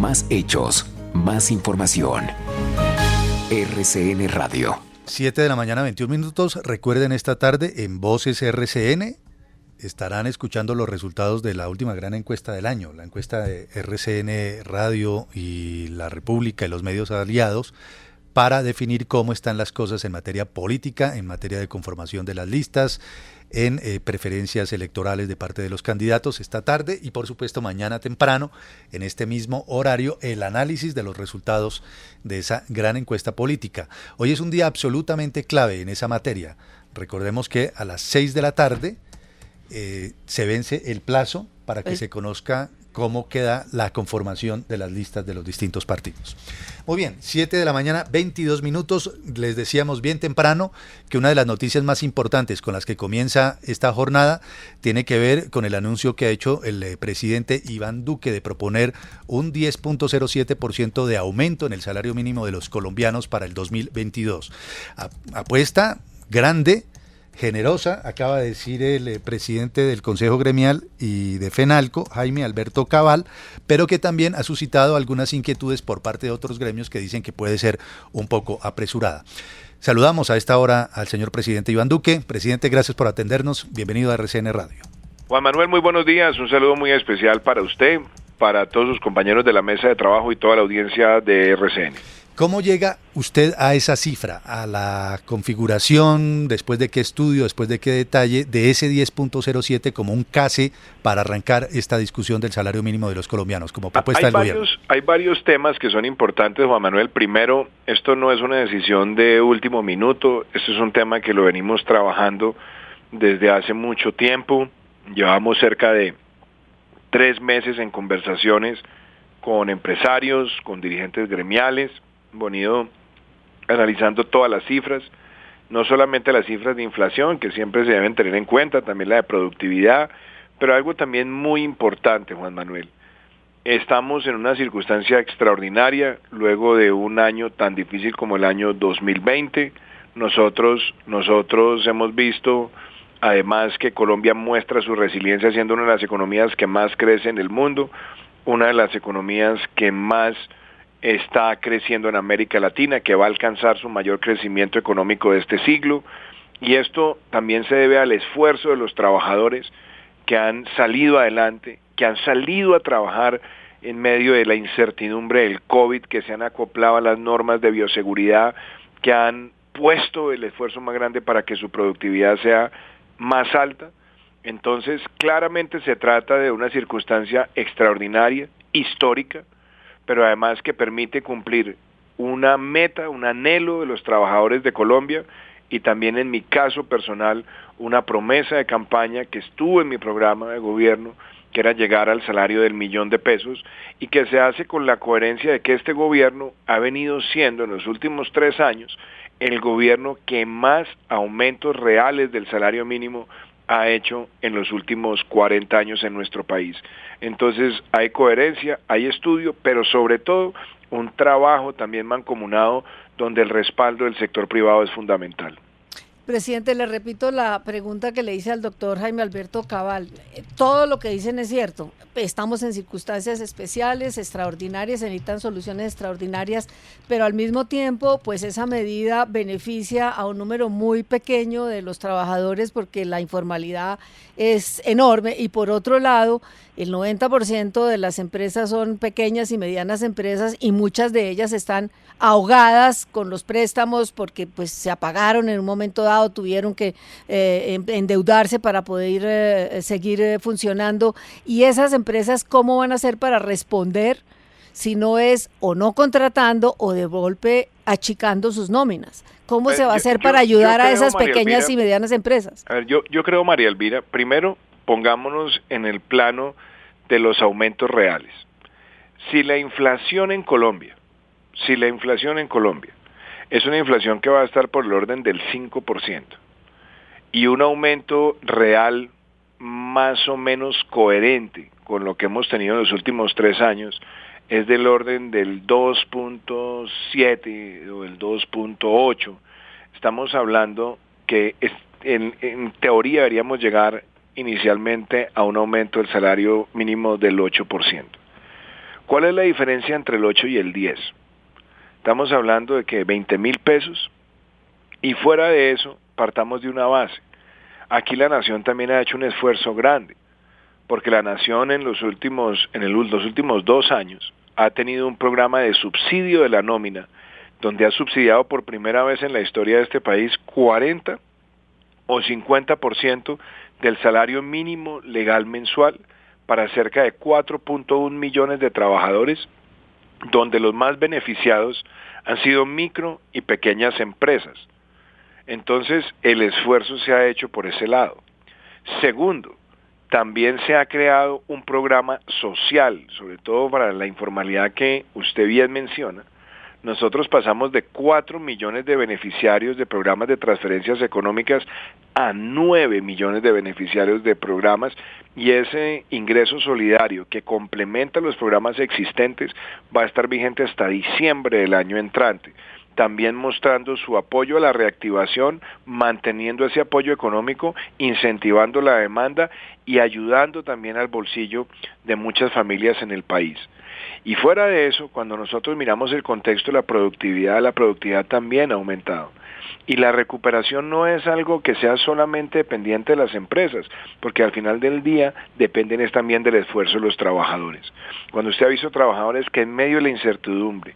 Más hechos, más información. RCN Radio. 7 de la mañana, 21 minutos. Recuerden, esta tarde en Voces RCN estarán escuchando los resultados de la última gran encuesta del año, la encuesta de RCN Radio y La República y los medios aliados, para definir cómo están las cosas en materia política, en materia de conformación de las listas, en preferencias electorales de parte de los candidatos esta tarde y por supuesto mañana temprano, en este mismo horario, el análisis de los resultados de esa gran encuesta política. Hoy es un día absolutamente clave en esa materia. Recordemos que a las 6 de la tarde se vence el plazo para que se conozca cómo queda la conformación de las listas de los distintos partidos. Muy bien, 7 de la mañana, 22 minutos. Les decíamos bien temprano que una de las noticias más importantes con las que comienza esta jornada tiene que ver con el anuncio que ha hecho el presidente Iván Duque de proponer un 10.07% de aumento en el salario mínimo de los colombianos para el 2022. Apuesta grande, generosa, acaba de decir el presidente del Consejo Gremial y de FENALCO, Jaime Alberto Cabal, pero que también ha suscitado algunas inquietudes por parte de otros gremios que dicen que puede ser un poco apresurada. Saludamos a esta hora al señor presidente Iván Duque. Presidente, gracias por atendernos. Bienvenido a RCN Radio. Juan Manuel, muy buenos días. Un saludo muy especial para usted, para todos sus compañeros de la mesa de trabajo y toda la audiencia de RCN. ¿Cómo llega usted a esa cifra, a la configuración, después de qué estudio, después de qué detalle, de ese 10.07 como un case para arrancar esta discusión del salario mínimo de los colombianos, como propuesta del gobierno? Hay varios temas que son importantes, Juan Manuel. Primero, esto no es una decisión de último minuto, esto es un tema que lo venimos trabajando desde hace mucho tiempo. Llevamos cerca de 3 meses en conversaciones con empresarios, con dirigentes gremiales. Hemos ido analizando todas las cifras, no solamente las cifras de inflación, que siempre se deben tener en cuenta, también la de productividad, pero algo también muy importante, Juan Manuel. Estamos en una circunstancia extraordinaria, luego de un año tan difícil como el año 2020. Nosotros hemos visto, además, que Colombia muestra su resiliencia siendo una de las economías que más crece en el mundo, una de las economías que más está creciendo en América Latina, que va a alcanzar su mayor crecimiento económico de este siglo, y esto también se debe al esfuerzo de los trabajadores que han salido adelante, que han salido a trabajar en medio de la incertidumbre del COVID, que se han acoplado a las normas de bioseguridad, que han puesto el esfuerzo más grande para que su productividad sea más alta. Entonces, claramente se trata de una circunstancia extraordinaria, histórica, pero además que permite cumplir una meta, un anhelo de los trabajadores de Colombia y también en mi caso personal una promesa de campaña que estuvo en mi programa de gobierno, que era llegar al salario del $1.000.000 y que se hace con la coherencia de que este gobierno ha venido siendo en los últimos 3 años el gobierno que más aumentos reales del salario mínimo ha hecho en los últimos 40 años en nuestro país. Entonces hay coherencia, hay estudio, pero sobre todo un trabajo también mancomunado donde el respaldo del sector privado es fundamental. Presidente, le repito la pregunta que le hice al doctor Jaime Alberto Cabal. Todo lo que dicen es cierto. Estamos en circunstancias especiales, extraordinarias, se necesitan soluciones extraordinarias, pero al mismo tiempo, pues esa medida beneficia a un número muy pequeño de los trabajadores porque la informalidad es enorme y por otro lado, el 90% de las empresas son pequeñas y medianas empresas y muchas de ellas están ahogadas con los préstamos porque pues se apagaron en un momento dado, tuvieron que endeudarse para poder seguir funcionando. Y esas empresas, ¿cómo van a hacer para responder si no es o no contratando o de golpe achicando sus nóminas? ¿Cómo se va a hacer para ayudar a esas pequeñas y medianas empresas? A ver, yo creo, María Elvira, primero pongámonos en el plano de los aumentos reales. Si la inflación en Colombia es una inflación que va a estar por el orden del 5% y un aumento real más o menos coherente con lo que hemos tenido en los últimos 3 años, es del orden del 2.7 o el 2.8. Estamos hablando que en teoría deberíamos llegar inicialmente a un aumento del salario mínimo del 8%. ¿Cuál es la diferencia entre el 8 y el 10? Estamos hablando de que 20.000 pesos, y fuera de eso partamos de una base. Aquí la nación también ha hecho un esfuerzo grande, porque la nación en los últimos 2 años ha tenido un programa de subsidio de la nómina, donde ha subsidiado por primera vez en la historia de este país 40 o 50% del salario mínimo legal mensual para cerca de 4.1 millones de trabajadores, donde los más beneficiados han sido micro y pequeñas empresas. Entonces, el esfuerzo se ha hecho por ese lado. Segundo, también se ha creado un programa social, sobre todo para la informalidad que usted bien menciona. Nosotros pasamos de 4 millones de beneficiarios de programas de transferencias económicas a 9 millones de beneficiarios de programas, y ese ingreso solidario que complementa los programas existentes va a estar vigente hasta diciembre del año entrante, también mostrando su apoyo a la reactivación, manteniendo ese apoyo económico, incentivando la demanda y ayudando también al bolsillo de muchas familias en el país. Y fuera de eso, cuando nosotros miramos el contexto de la productividad también ha aumentado. Y la recuperación no es algo que sea solamente dependiente de las empresas, porque al final del día dependen también del esfuerzo de los trabajadores. Cuando usted ha visto trabajadores que en medio de la incertidumbre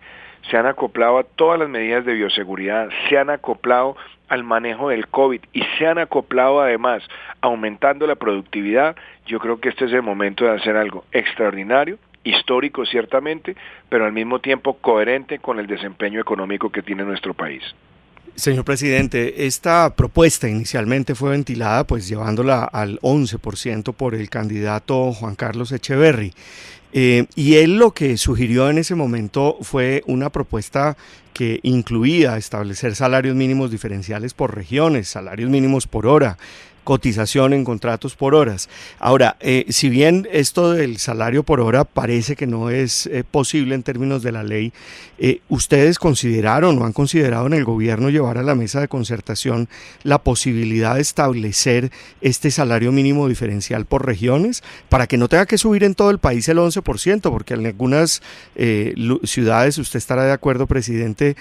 se han acoplado a todas las medidas de bioseguridad, se han acoplado al manejo del COVID y se han acoplado además aumentando la productividad, yo creo que este es el momento de hacer algo extraordinario, histórico ciertamente, pero al mismo tiempo coherente con el desempeño económico que tiene nuestro país. Señor presidente, esta propuesta inicialmente fue ventilada pues llevándola al 11% por el candidato Juan Carlos Echeverry. Y él lo que sugirió en ese momento fue una propuesta que incluía establecer salarios mínimos diferenciales por regiones, salarios mínimos por hora, cotización en contratos por horas. Ahora, si bien esto del salario por hora parece que no es posible en términos de la ley, ¿ustedes consideraron o han considerado en el gobierno llevar a la mesa de concertación la posibilidad de establecer este salario mínimo diferencial por regiones para que no tenga que subir en todo el país el 11%? Porque en algunas ciudades, usted estará de acuerdo, presidente,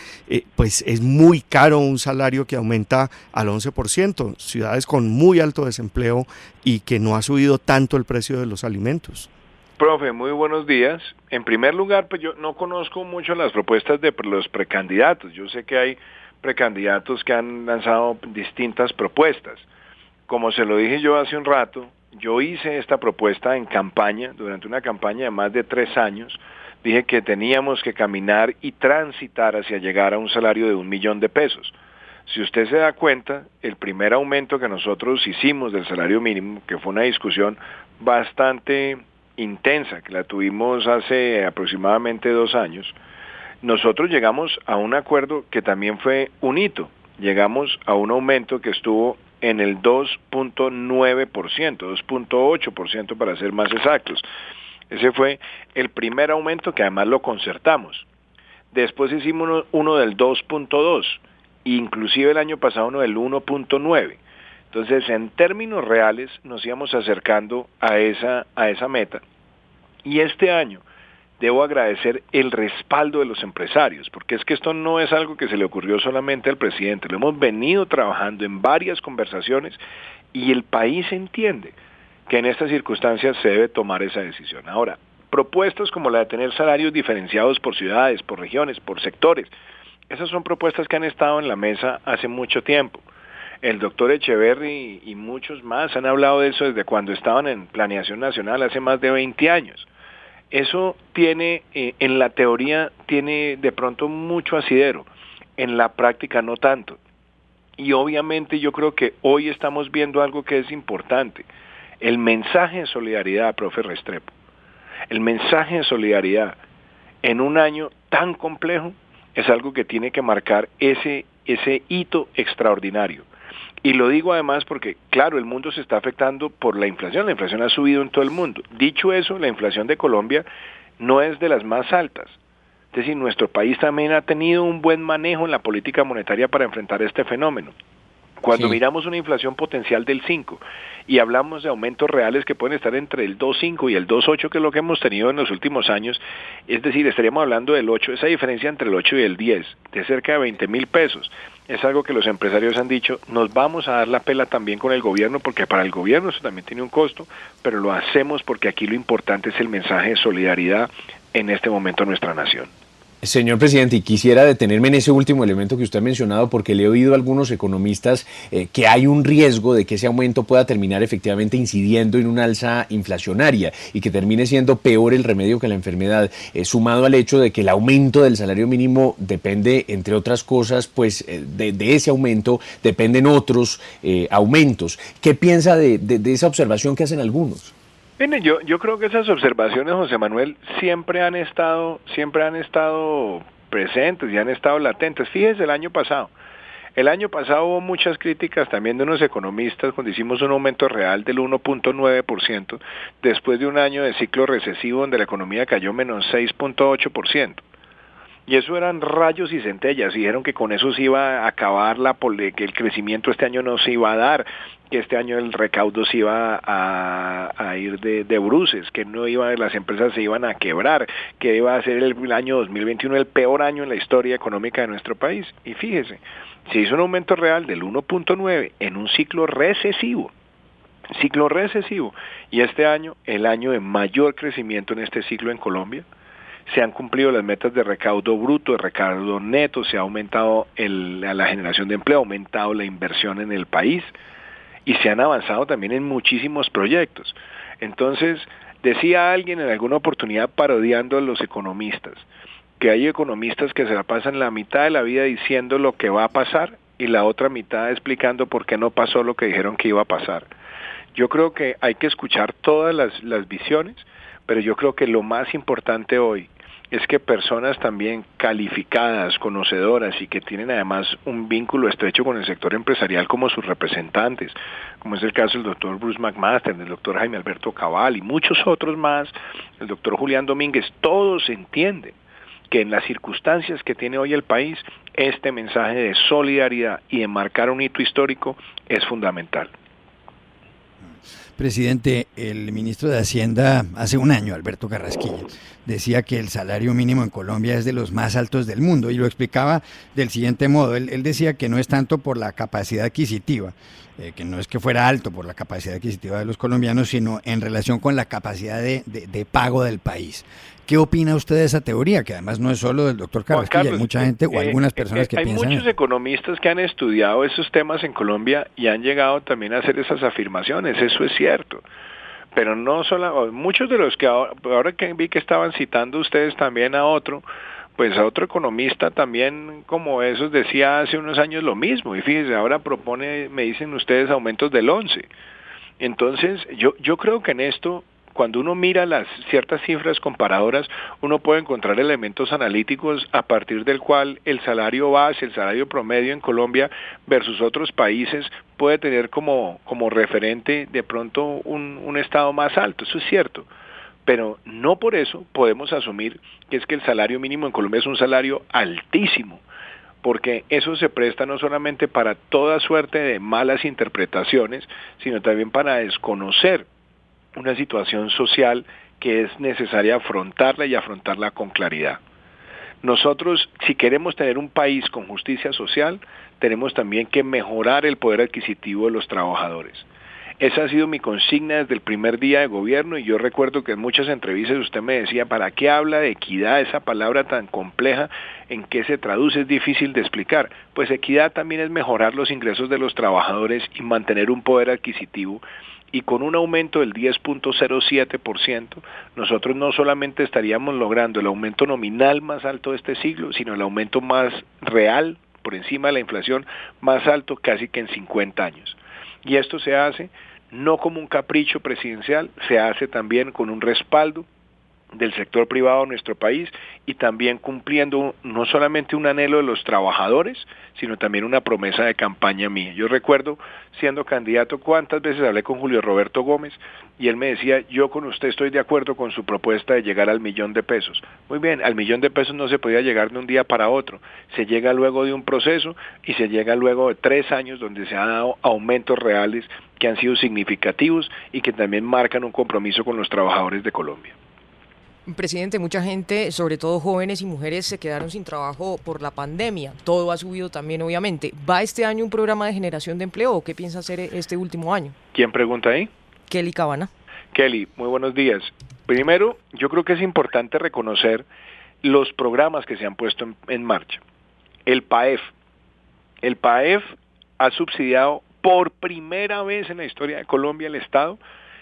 pues es muy caro un salario que aumenta al 11%, ciudades con muy alto desempleo y que no ha subido tanto el precio de los alimentos. Profe, muy buenos días. En primer lugar, pues yo no conozco mucho las propuestas de los precandidatos. Yo sé que hay precandidatos que han lanzado distintas propuestas. Como se lo dije yo hace un rato, yo hice esta propuesta en campaña, durante una campaña de más de 3 años. Dije que teníamos que caminar y transitar hacia llegar a un salario de 1 millón de pesos. Si usted se da cuenta, el primer aumento que nosotros hicimos del salario mínimo, que fue una discusión bastante intensa, que la tuvimos hace aproximadamente 2 años, nosotros llegamos a un acuerdo que también fue un hito. Llegamos a un aumento que estuvo en el 2.9%, 2.8% para ser más exactos. Ese fue el primer aumento que además lo concertamos. Después hicimos uno del 2.2%. Inclusive el año pasado uno del 1.9. Entonces, en términos reales, nos íbamos acercando a esa meta. Y este año debo agradecer el respaldo de los empresarios, porque es que esto no es algo que se le ocurrió solamente al presidente. Lo hemos venido trabajando en varias conversaciones y el país entiende que en estas circunstancias se debe tomar esa decisión. Ahora, propuestas como la de tener salarios diferenciados por ciudades, por regiones, por sectores, esas son propuestas que han estado en la mesa hace mucho tiempo. El doctor Echeverry y muchos más han hablado de eso desde cuando estaban en Planeación Nacional hace más de 20 años. Eso tiene, en la teoría, tiene de pronto mucho asidero, en la práctica no tanto. Y obviamente yo creo que hoy estamos viendo algo que es importante. El mensaje de solidaridad, profe Restrepo. El mensaje de solidaridad en un año tan complejo es algo que tiene que marcar ese hito extraordinario. Y lo digo además porque, claro, el mundo se está afectando por la inflación ha subido en todo el mundo. Dicho eso, la inflación de Colombia no es de las más altas. Es decir, nuestro país también ha tenido un buen manejo en la política monetaria para enfrentar este fenómeno. Cuando Sí. miramos una inflación potencial del 5 y hablamos de aumentos reales que pueden estar entre el 2.5 y el 2.8, que es lo que hemos tenido en los últimos años, es decir, estaríamos hablando del 8, esa diferencia entre el 8 y el 10, de cerca de 20.000 pesos. Es algo que los empresarios han dicho, nos vamos a dar la pela también con el gobierno, porque para el gobierno eso también tiene un costo, pero lo hacemos porque aquí lo importante es el mensaje de solidaridad en este momento en nuestra nación. Señor presidente, y quisiera detenerme en ese último elemento que usted ha mencionado, porque le he oído a algunos economistas que hay un riesgo de que ese aumento pueda terminar efectivamente incidiendo en una alza inflacionaria y que termine siendo peor el remedio que la enfermedad, sumado al hecho de que el aumento del salario mínimo depende, entre otras cosas, pues de ese aumento dependen otros aumentos. ¿Qué piensa de esa observación que hacen algunos? Mire, yo creo que esas observaciones, José Manuel, siempre han estado presentes y han estado latentes. Fíjese el año pasado hubo muchas críticas también de unos economistas cuando hicimos un aumento real del 1.9%, después de un año de ciclo recesivo donde la economía cayó menos 6.8%. Y eso eran rayos y centellas, y dijeron que con eso se iba a acabar que el crecimiento este año no se iba a dar, que este año el recaudo se iba a ir de bruces, que las empresas se iban a quebrar, que iba a ser el año 2021 el peor año en la historia económica de nuestro país. Y fíjese, se hizo un aumento real del 1.9 en un ciclo recesivo, y este año, el año de mayor crecimiento en este ciclo en Colombia. Se han cumplido las metas de recaudo bruto, de recaudo neto, se ha aumentado la generación de empleo, ha aumentado la inversión en el país y se han avanzado también en muchísimos proyectos. Entonces, decía alguien en alguna oportunidad parodiando a los economistas, que hay economistas que se la pasan la mitad de la vida diciendo lo que va a pasar y la otra mitad explicando por qué no pasó lo que dijeron que iba a pasar. Yo creo que hay que escuchar todas las visiones, pero yo creo que lo más importante hoy es que personas también calificadas, conocedoras y que tienen además un vínculo estrecho con el sector empresarial como sus representantes, como es el caso del doctor Bruce McMaster, del doctor Jaime Alberto Cabal y muchos otros más, el doctor Julián Domínguez, todos entienden que en las circunstancias que tiene hoy el país, este mensaje de solidaridad y de marcar un hito histórico es fundamental. Presidente, el ministro de Hacienda hace un año, Alberto Carrasquilla, decía que el salario mínimo en Colombia es de los más altos del mundo y lo explicaba del siguiente modo. Él decía que no es tanto por la capacidad adquisitiva, que no es que fuera alto por la capacidad adquisitiva de los colombianos, sino en relación con la capacidad de pago del país. ¿Qué opina usted de esa teoría? Que además no es solo del doctor Carrasquilla, Carlos, hay mucha gente o algunas personas que hay piensan muchos economistas que han estudiado esos temas en Colombia y han llegado también a hacer esas afirmaciones, eso es cierto. Pero no solo, muchos de los que ahora que vi que estaban citando ustedes también a otro economista también como esos decía hace unos años lo mismo, y fíjense, ahora me dicen ustedes aumentos del 11. Entonces, yo creo que en esto, cuando uno mira las ciertas cifras comparadoras, uno puede encontrar elementos analíticos a partir del cual el salario base, el salario promedio en Colombia versus otros países puede tener como referente de pronto un estado más alto, eso es cierto. Pero no por eso podemos asumir que es que el salario mínimo en Colombia es un salario altísimo, porque eso se presta no solamente para toda suerte de malas interpretaciones, sino también para desconocer una situación social que es necesaria afrontarla y afrontarla con claridad. Nosotros, si queremos tener un país con justicia social, tenemos también que mejorar el poder adquisitivo de los trabajadores. Esa ha sido mi consigna desde el primer día de gobierno y yo recuerdo que en muchas entrevistas usted me decía, ¿para qué habla de equidad, esa palabra tan compleja? ¿En qué se traduce? Es difícil de explicar. Pues equidad también es mejorar los ingresos de los trabajadores y mantener un poder adquisitivo. Y con un aumento del 10.07%, nosotros no solamente estaríamos logrando el aumento nominal más alto de este siglo, sino el aumento más real, por encima de la inflación, más alto casi que en 50 años. Y esto se hace no como un capricho presidencial, se hace también con un respaldo del sector privado en nuestro país y también cumpliendo no solamente un anhelo de los trabajadores, sino también una promesa de campaña mía. Yo recuerdo, siendo candidato, cuántas veces hablé con Julio Roberto Gómez y él me decía, yo con usted estoy de acuerdo con su propuesta de llegar al $1.000.000. Muy bien, al $1.000.000 no se podía llegar de un día para otro, se llega luego de un proceso y se llega luego de 3 años donde se han dado aumentos reales que han sido significativos y que también marcan un compromiso con los trabajadores de Colombia. Presidente, mucha gente, sobre todo jóvenes y mujeres, se quedaron sin trabajo por la pandemia. Todo ha subido también, obviamente. ¿Va este año un programa de generación de empleo o qué piensa hacer este último año? ¿Quién pregunta ahí? Kelly Cabana. Kelly, muy buenos días. Primero, yo creo que es importante reconocer los programas que se han puesto en marcha. El PAEF ha subsidiado por primera vez en la historia de Colombia, el Estado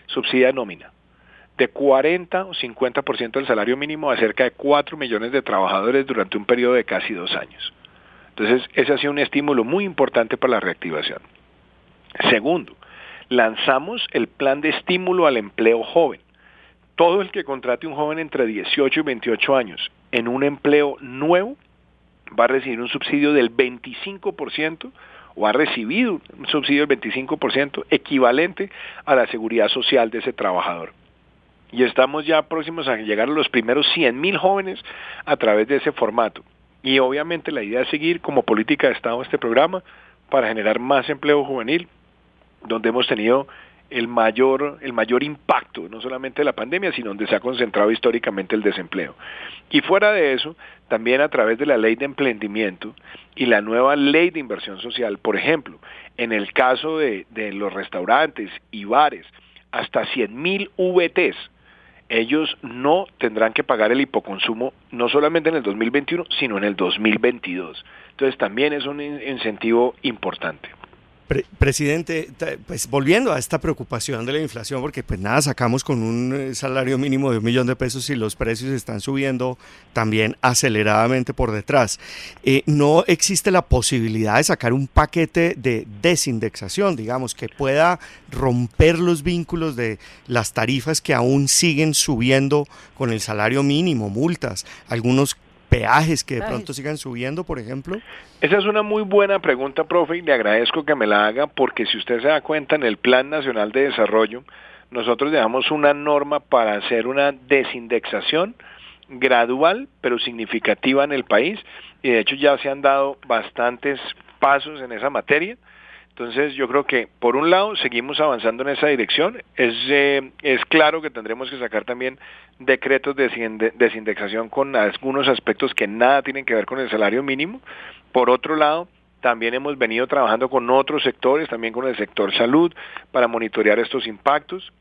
subsidia nómina de 40 o 50% del salario mínimo a cerca de 4 millones de trabajadores durante un periodo de casi 2 años. Entonces, ese ha sido un estímulo muy importante para la reactivación. Segundo, lanzamos el plan de estímulo al empleo joven. Todo el que contrate un joven entre 18 y 28 años en un empleo nuevo va a recibir un subsidio del 25% o ha recibido un subsidio del 25% equivalente a la seguridad social de ese trabajador. Y estamos ya próximos a llegar a los primeros 100.000 jóvenes a través de ese formato. Y obviamente la idea es seguir como política de Estado este programa para generar más empleo juvenil, donde hemos tenido el mayor impacto, no solamente de la pandemia, sino donde se ha concentrado históricamente el desempleo. Y fuera de eso, también a través de la ley de emprendimiento y la nueva ley de inversión social, por ejemplo, en el caso de los restaurantes y bares, hasta 100.000 VTs, ellos no tendrán que pagar el hipoconsumo no solamente en el 2021, sino en el 2022. Entonces también es un incentivo importante. Presidente, pues volviendo a esta preocupación de la inflación, porque pues nada, sacamos con un salario mínimo de $1.000.000 y los precios están subiendo también aceleradamente por detrás. ¿No existe la posibilidad de sacar un paquete de desindexación, digamos, que pueda romper los vínculos de las tarifas que aún siguen subiendo con el salario mínimo, multas, algunos peajes que de pronto sigan subiendo, por ejemplo? Esa es una muy buena pregunta, profe, y le agradezco que me la haga, porque si usted se da cuenta, en el Plan Nacional de Desarrollo, nosotros dejamos una norma para hacer una desindexación gradual, pero significativa en el país, y de hecho ya se han dado bastantes pasos en esa materia. Entonces yo creo que por un lado seguimos avanzando en esa dirección, es claro que tendremos que sacar también decretos de desindexación con algunos aspectos que nada tienen que ver con el salario mínimo. Por otro lado, también hemos venido trabajando con otros sectores, también con el sector salud, para monitorear estos impactos,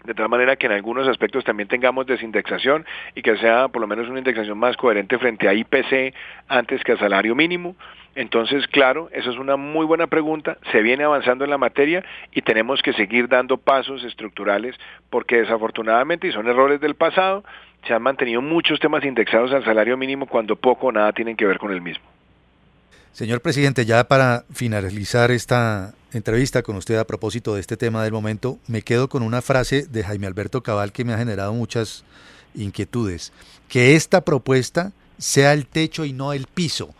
de tal manera que en algunos aspectos también tengamos desindexación y que sea por lo menos una indexación más coherente frente a IPC antes que a salario mínimo. Entonces, claro, eso es una muy buena pregunta, se viene avanzando en la materia y tenemos que seguir dando pasos estructurales porque desafortunadamente, y son errores del pasado, se han mantenido muchos temas indexados al salario mínimo cuando poco o nada tienen que ver con el mismo. Señor presidente, ya para finalizar esta entrevista con usted a propósito de este tema del momento, me quedo con una frase de Jaime Alberto Cabal que me ha generado muchas inquietudes. Que esta propuesta sea el techo y no el piso.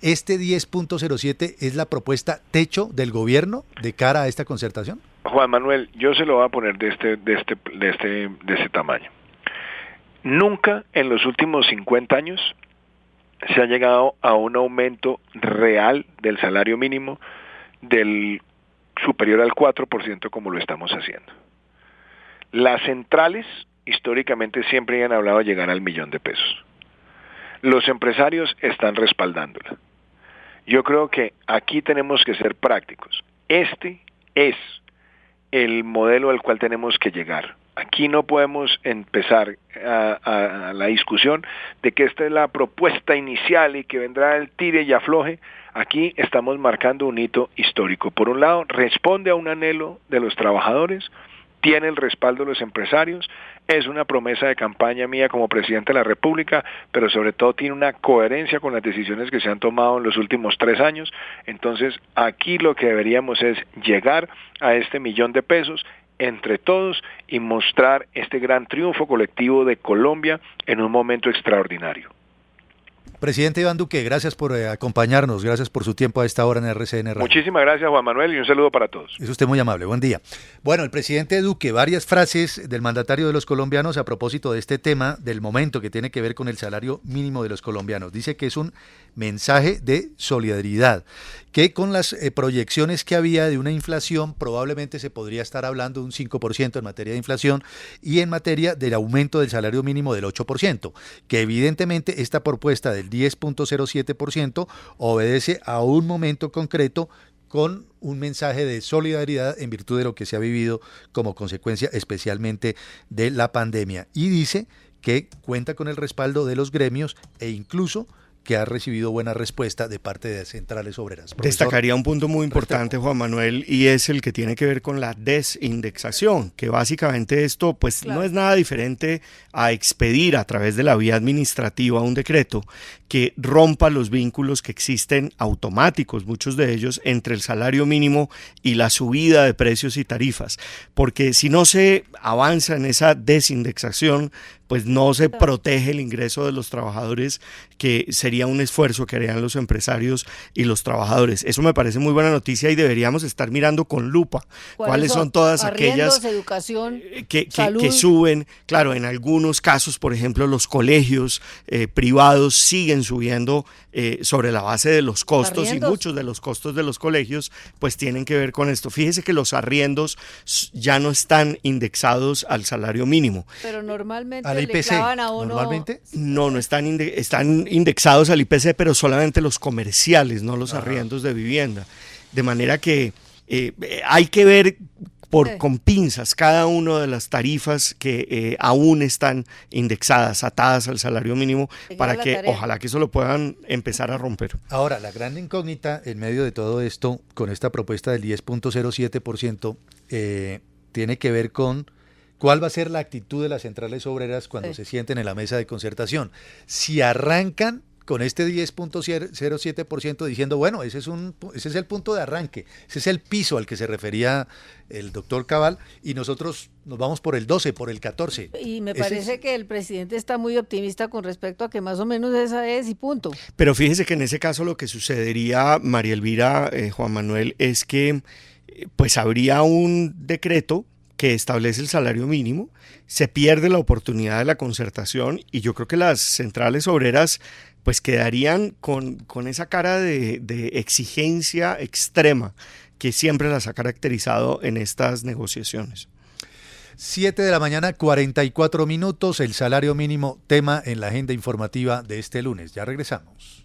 ¿Este 10.07 es la propuesta techo del gobierno de cara a esta concertación? Juan Manuel, yo se lo voy a poner de este tamaño. Nunca en los últimos 50 años se ha llegado a un aumento real del salario mínimo del superior al 4% como lo estamos haciendo. Las centrales históricamente siempre han hablado de llegar al $1.000.000. Los empresarios están respaldándola. Yo creo que aquí tenemos que ser prácticos. Este es el modelo al cual tenemos que llegar. Aquí no podemos empezar a la discusión de que esta es la propuesta inicial y que vendrá el tire y afloje. Aquí estamos marcando un hito histórico. Por un lado, responde a un anhelo de los trabajadores, tiene el respaldo de los empresarios, es una promesa de campaña mía como presidente de la República, pero sobre todo tiene una coherencia con las decisiones que se han tomado en los últimos 3 años. Entonces, aquí lo que deberíamos es llegar a este $1.000.000. entre todos y mostrar este gran triunfo colectivo de Colombia en un momento extraordinario. Presidente Iván Duque, gracias por acompañarnos, gracias por su tiempo a esta hora en RCN Radio. Muchísimas gracias, Juan Manuel, y un saludo para todos. Es usted muy amable, buen día. Bueno, el presidente Duque, varias frases del mandatario de los colombianos a propósito de este tema del momento que tiene que ver con el salario mínimo de los colombianos. Dice que es un mensaje de solidaridad, que con las proyecciones que había de una inflación probablemente se podría estar hablando de un 5% en materia de inflación y en materia del aumento del salario mínimo del 8%, que evidentemente esta propuesta del 10.07% obedece a un momento concreto con un mensaje de solidaridad en virtud de lo que se ha vivido como consecuencia especialmente de la pandemia. Y dice que cuenta con el respaldo de los gremios e incluso que ha recibido buena respuesta de parte de centrales obreras. Profesor, destacaría un punto muy importante, Juan Manuel, y es el que tiene que ver con la desindexación, que básicamente esto pues no es nada diferente a expedir a través de la vía administrativa un decreto que rompa los vínculos que existen automáticos, muchos de ellos, entre el salario mínimo y la subida de precios y tarifas, porque si no se avanza en esa desindexación, pues no se protege el ingreso de los trabajadores, que sería un esfuerzo que harían los empresarios y los trabajadores. Eso me parece muy buena noticia y deberíamos estar mirando con lupa cuáles son todas aquellas educación, que suben. Claro, en algunos casos, por ejemplo, los colegios privados siguen subiendo sobre la base de los costos, y muchos de los costos de los colegios pues tienen que ver con esto. Fíjese que los arriendos ya no están indexados al salario mínimo. Pero normalmente al IPC, ¿normalmente? No están indexados al IPC, pero solamente los comerciales, no los arriendos de vivienda. De manera que hay que ver con pinzas cada una de las tarifas que aún están indexadas, atadas al salario mínimo, para que ojalá que eso lo puedan empezar a romper. Ahora, la gran incógnita en medio de todo esto, con esta propuesta del 10.07%, tiene que ver con ¿cuál va a ser la actitud de las centrales obreras cuando se sienten en la mesa de concertación? Si arrancan con este 10.07% diciendo, bueno, ese es el punto de arranque, ese es el piso al que se refería el doctor Cabal, y nosotros nos vamos por el 12, por el 14. Y me parece que el presidente está muy optimista con respecto a que más o menos esa es y punto. Pero fíjese que en ese caso lo que sucedería, María Elvira, Juan Manuel, es que pues habría un decreto que establece el salario mínimo, se pierde la oportunidad de la concertación, y yo creo que las centrales obreras pues quedarían con esa cara de exigencia extrema que siempre las ha caracterizado en estas negociaciones. 7 de la mañana, 44 minutos, el salario mínimo, tema en la agenda informativa de este lunes. Ya regresamos.